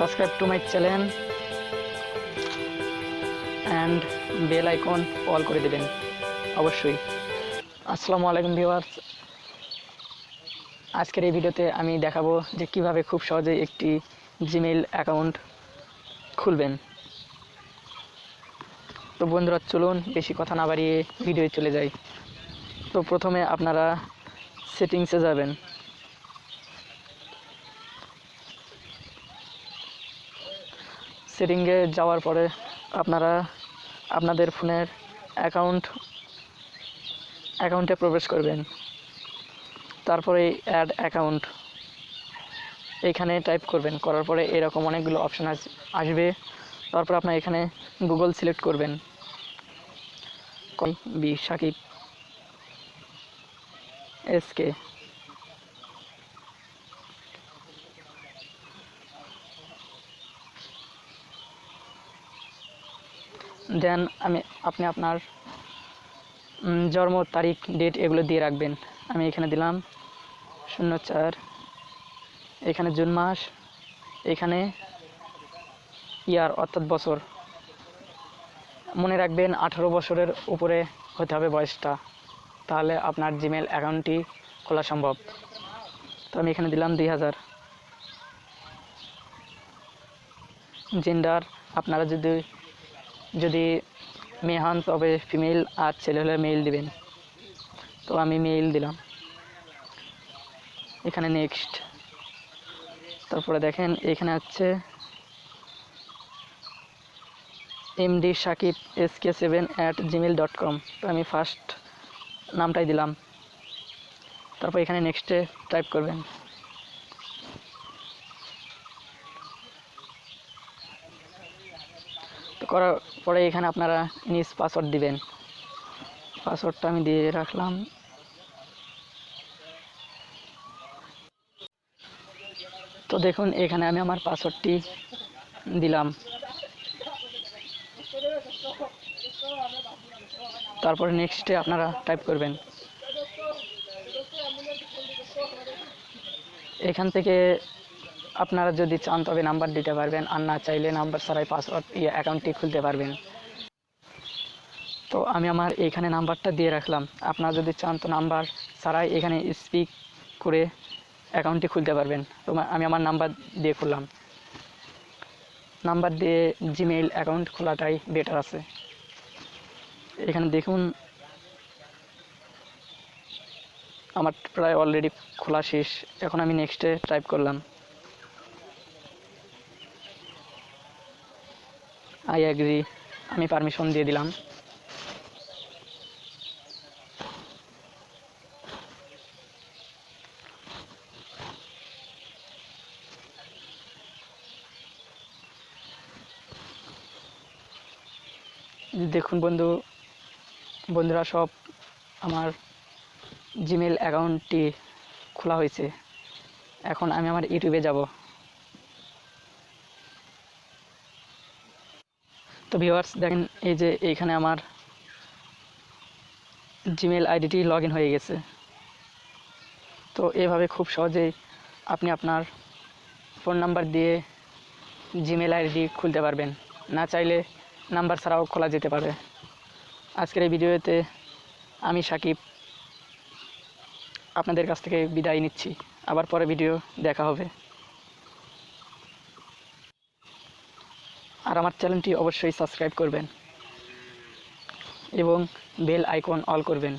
subscribe to my channel and bell icon all করে দিবেন অবশ্যই। আসসালামু আলাইকুম ভিউয়ার্স, আজকের এই ভিডিওতে আমি দেখাবো যে কিভাবে খুব সহজে একটি জিমেইল অ্যাকাউন্ট খুলবেন। তো বন্ধুরা চলুন বেশি কথা না বাড়িয়ে ভিডিওে চলে যাই। তো প্রথমে আপনারা সেটিংসে যাবেন। সেটিংয়ে যাওয়ার পরে আপনারা আপনাদের ফোনের অ্যাকাউন্টে প্রবেশ করবেন। তারপরে অ্যাড অ্যাকাউন্ট এখানে টাইপ করবেন। করার পরে এরকম অনেকগুলো অপশান আসবে। তারপর আপনার এখানে গুগল সিলেক্ট করবেন, সাকিব এসকে। দেন আপনি আপনার জন্ম তারিখ, ডেট এগুলো দিয়ে রাখবেন। আমি এখানে দিলাম 04, এখানে জুন মাস, এখানে ইয়ার অর্থাৎ বছর। মনে রাখবেন 18 বছরের উপরে হতে হবে বয়সটা, তাহলে আপনার জিমেল অ্যাকাউন্টটি খোলা সম্ভব। তো আমি এখানে দিলাম 2000। জেন্ডার আপনারা যদি মেয়ে হন তবে ফিমেল, আর ছেলে হলে মেল দিবেন। তো আমি মেল দিলাম। এখানে নেক্সট। তারপরে দেখেন এখানে হচ্ছে mdsakib@gmail.com। তো আমি ফার্স্ট নামটাই দিলাম। তারপর এখানে নেক্সটে টাইপ করবেন। তো করার পরে এখানে আপনারা নিজ পাসওয়ার্ড দিবেন। পাসওয়ার্ডটা আমি দিয়ে রাখলাম। তো দেখুন এখানে আমি আমার পাসওয়ার্ডটি দিলাম। তারপরে নেক্সটে আপনারা টাইপ করবেন। এখান থেকে আপনারা যদি চান তবে নাম্বার দিতে পারবেন, আর না চাইলে নাম্বার ছাড়াই পাসওয়ার্ড অ্যাকাউন্টটি খুলতে পারবেন। তো আমি আমার এখানে নাম্বারটা দিয়ে রাখলাম। আপনারা যদি চান তো নাম্বার ছাড়াই এখানে স্পিক করে অ্যাকাউন্টটি খুলতে পারবেন। তো আমি আমার নাম্বার দিয়ে খুললাম। নাম্বার দিয়ে জিমেইল অ্যাকাউন্ট খোলাটাই বেটার আছে। এখানে দেখুন আমার প্রায় অলরেডি খোলা শেষ। এখন আমি নেক্সটে টাইপ করলাম আই অ্যাগ্রি। আমি পারমিশন দিয়ে দিলাম। দেখুন বন্ধুরা সব আমার জিমেল অ্যাকাউন্টটি খোলা হয়েছে। এখন আমি আমার ইউটিউবে যাব। তো ভিউয়ার্স দেখেন এই যে এইখানে আমার জিমেল আইডিটি লগ ইন হয়ে গেছে। তো এভাবে খুব সহজেই আপনি আপনার ফোন নাম্বার দিয়ে জিমেল আইডি খুলতে পারবেন। না চাইলে নাম্বার ছাড়াও খোলা যেতে পারে। আজকের এই ভিডিওতে আমি সাকিব আপনাদের কাছ থেকে বিদায় নিচ্ছি। আবার পরে ভিডিও দেখা হবে। আর আমার চ্যানেলটি অবশ্যই সাবস্ক্রাইব করবেন এবং বেল আইকন অল করবেন।